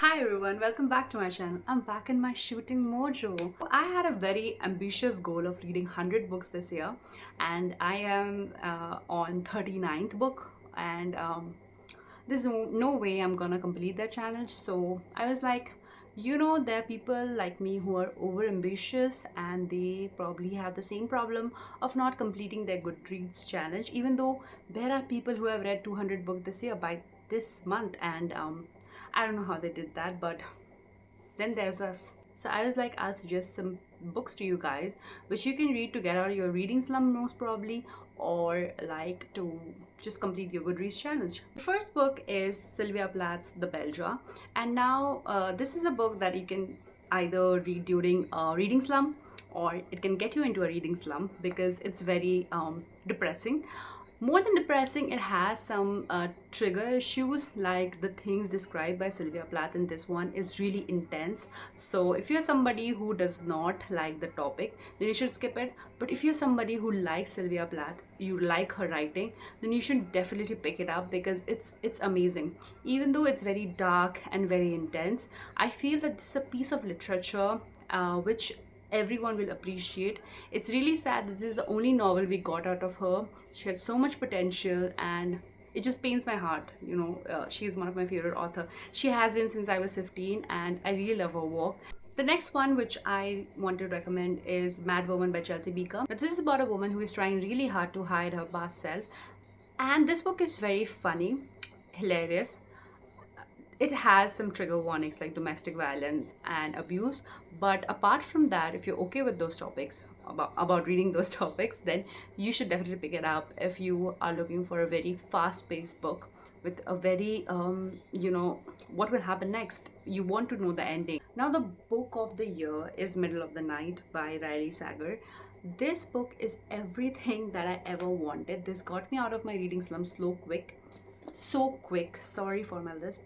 Hi everyone, welcome back to my channel. I'm back in my shooting mojo. I had a very ambitious goal of reading 100 books this year, and I am on 39th book, and there's no way I'm gonna complete that challenge. So I was like, there are people like me who are over ambitious and they probably have the same problem of not completing their Goodreads challenge, even though there are people who have read 200 books this year by this month, and I don't know how they did that, but then there's us. So I was like, I'll suggest some books to you guys which you can read to get out of your reading slump most probably, or like to just complete your Goodreads challenge. The first book is Sylvia Plath's The Bell Jar, and now this is a book that you can either read during a reading slump, or it can get you into a reading slump because it's very depressing. More than depressing, it has some trigger issues, like the things described by Sylvia Plath in this one is really intense. So if you're somebody who does not like the topic, then you should skip it. But if you're somebody who likes Sylvia Plath, you like her writing, then you should definitely pick it up because it's amazing. Even though it's very dark and very intense, I feel that this is a piece of literature which everyone will appreciate. It's really sad that this is the only novel we got out of her. She had so much potential, and it just pains my heart. She's one of my favorite author. She has been since I was 15, and I really love her work. The next one which I want to recommend is Mad Woman by Chelsea Beaker. But this is about a woman who is trying really hard to hide her past self, and this book is very funny, hilarious. It has some trigger warnings like domestic violence and abuse, but apart from that, if you're okay with those topics, about reading those topics, then you should definitely pick it up if you are looking for a very fast-paced book with a very what will happen next, you want to know the ending. Now the book of the year is Middle of the Night by Riley Sager. This book is everything that I ever wanted. This got me out of my reading slump so quick, sorry for my lisp.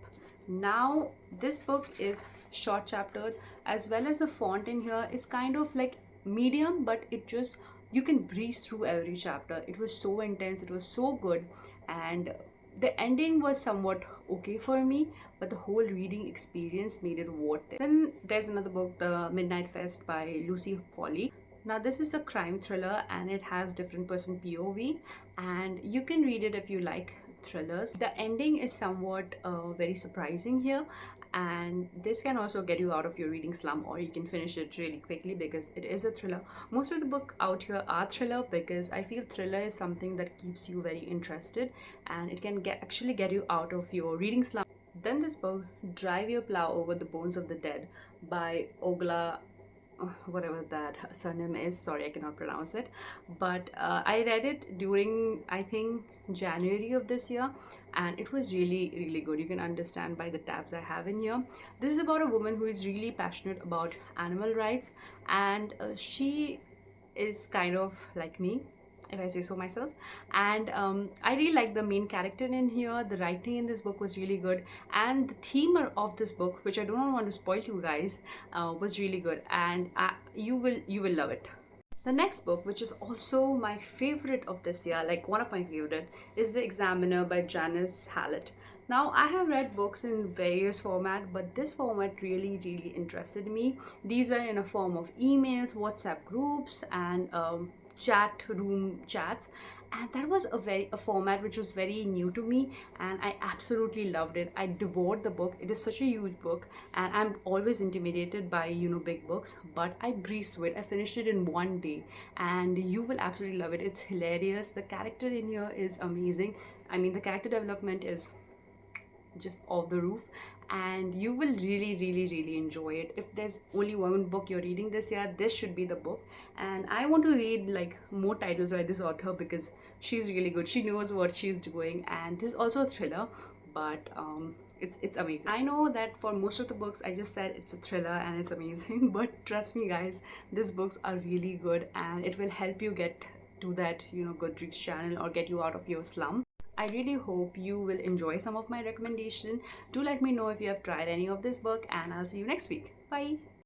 Now this book is short chaptered, as well as the font in here is kind of like medium, but it just, you can breeze through every chapter. It was so intense, it was so good, and the ending was somewhat okay for me, but the whole reading experience made it worth it. Then there's another book, The Midnight Fest by Lucy Foley. Now this is a crime thriller and it has different person POV, and you can read it if you like thrillers. The ending is somewhat very surprising here, and this can also get you out of your reading slump, or you can finish it really quickly because it is a thriller. Most of the book out here are thriller because I feel thriller is something that keeps you very interested, and it can actually get you out of your reading slump. Then this book, Drive Your Plow Over the Bones of the Dead by Ogla, whatever that surname is, sorry I cannot pronounce it, but I read it during, I think, January of this year, and it was really good. You can understand by the tabs I have in here. This is about a woman who is really passionate about animal rights, and she is kind of like me, if I say so myself. And I really like the main character in here. The writing in this book was really good, and the theme of this book, which I do not want to spoil to you guys, was really good, and you will love it. The next book, which is also my favorite of this year, like one of my favorite, is The Examiner by Janice Hallett. Now, I have read books in various format, but this format really interested me. These were in a form of emails, WhatsApp groups, and chat room chats, and that was a format which was very new to me, and I absolutely loved it. I devoured the book. It is such a huge book, and I'm always intimidated by big books, but I breezed through it. I finished it in one day, and you will absolutely love it. It's hilarious. The character in here is amazing. I mean, the character development is just off the roof, and you will really enjoy it. If there's only one book you're reading this year, this should be the book. And I want to read like more titles by this author because she's really good. She knows what she's doing, and this is also a thriller, but it's amazing. I know that for most of the books I just said it's a thriller and it's amazing, but trust me guys, these books are really good, and it will help you get to that Goodreads channel or get you out of your slum. I really hope you will enjoy some of my recommendation. Do let me know if you have tried any of this book, and I'll see you next week. Bye.